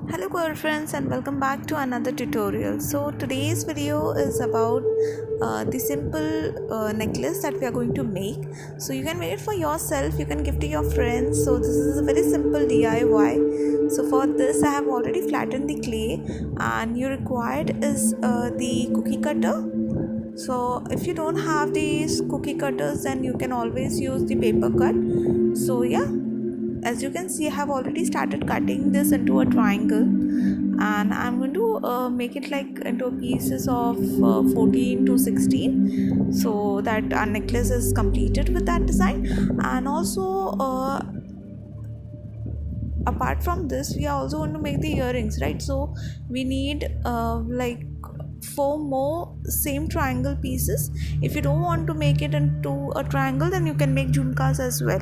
Hello girlfriends and welcome back to another tutorial. So today's video is about the simple necklace that we are going to make. So you can make it for yourself, you can give to your friends. So this is a very simple DIY. So for this I have already flattened the clay and you required is the cookie cutter. So if you don't have these cookie cutters then you can always use the paper cut. So yeah, as you can see I have already started cutting this into a triangle and I'm going to make it like into pieces of 14 to 16 so that our necklace is completed with that design. And also apart from this we are also going to make the earrings, right? So we need like four more same triangle pieces. If you don't want to make it into a triangle then you can make jhumkas as well.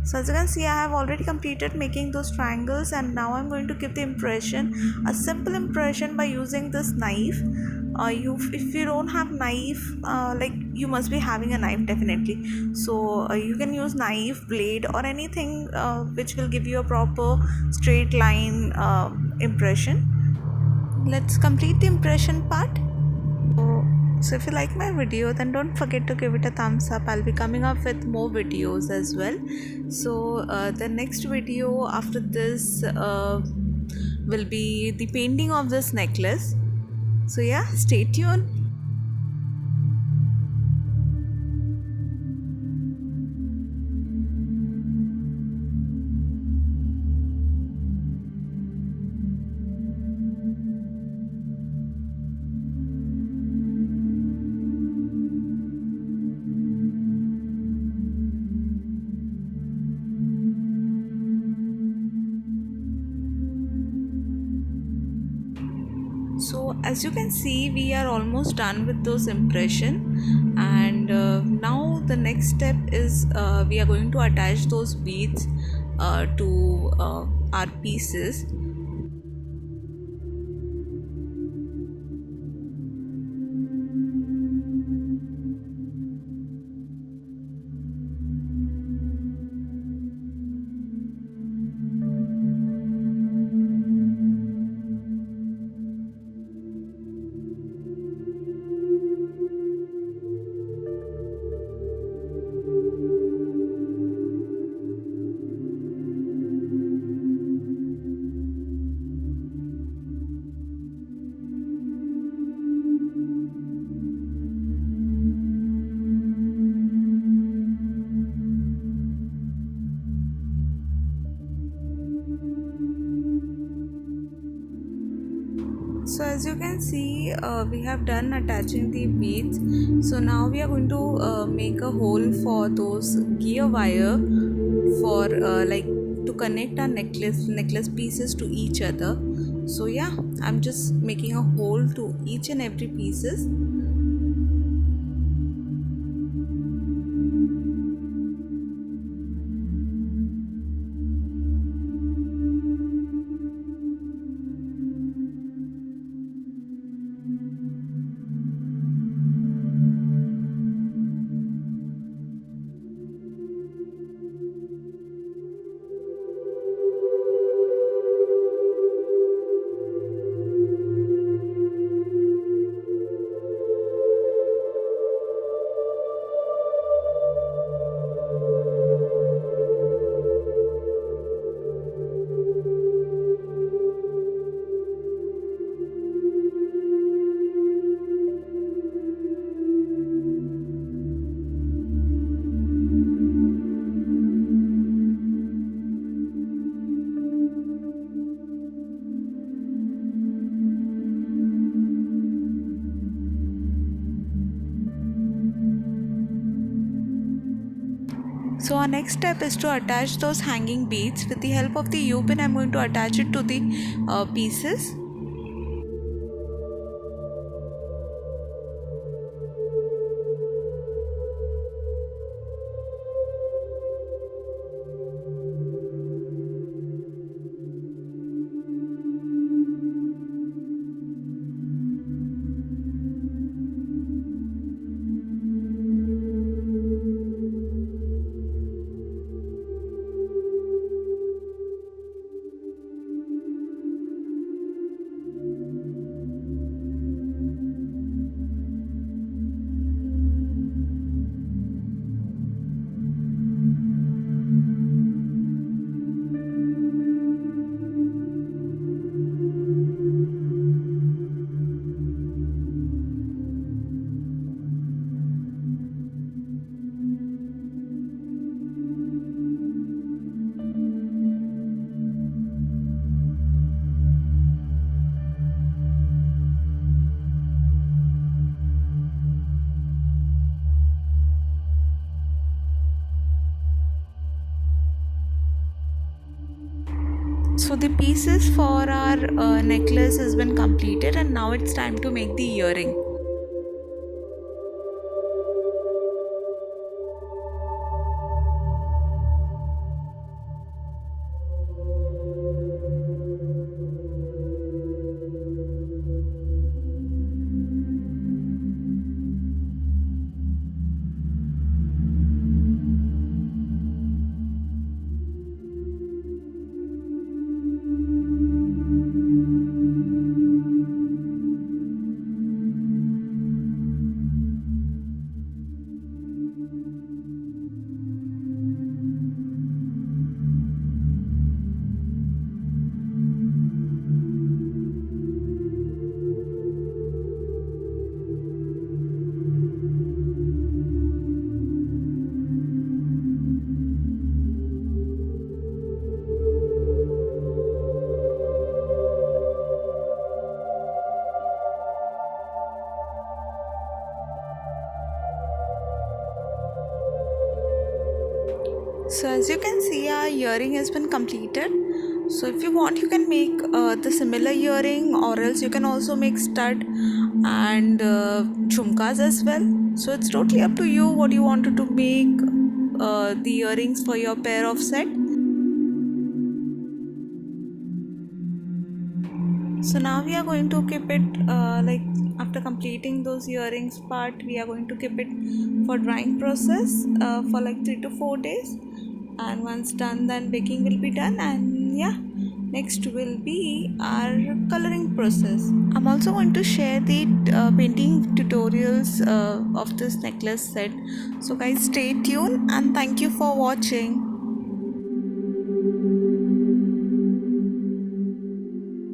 So as you can see I have already completed making those triangles and now I'm going to give the impression, a simple impression by using this knife. If you don't have knife, like you must be having a knife definitely. So you can use knife, blade or anything which will give you a proper straight line impression. Let's complete the impression part. So if you like my video then don't forget to give it a thumbs up. I'll be coming up with more videos as well. So the next video after this will be the painting of this necklace. So yeah, stay tuned. So as you can see we are almost done with those impression and now the next step is we are going to attach those beads to our pieces. So as you can see we have done attaching the beads. So now we are going to make a hole for those gear wire for like to connect our necklace pieces to each other. So yeah, I'm just making a hole to each and every pieces. So our next step is to attach those hanging beads. With the help of the U-pin I'm going to attach it to the pieces. So the pieces for our necklace has been completed, and now it's time to make the earring. So as you can see, our earring has been completed. So if you want, you can make the similar earring, or else you can also make stud and jhumkas as well. So it's totally up to you what you wanted to make the earrings for your pair of set. So now we are going to keep it like after completing those earrings part, we are going to keep it for drying process for like 3 to 4 days, and once done, then baking will be done. And yeah, next will be our coloring process. I'm also going to share the painting tutorials of this necklace set. So guys, stay tuned and thank you for watching.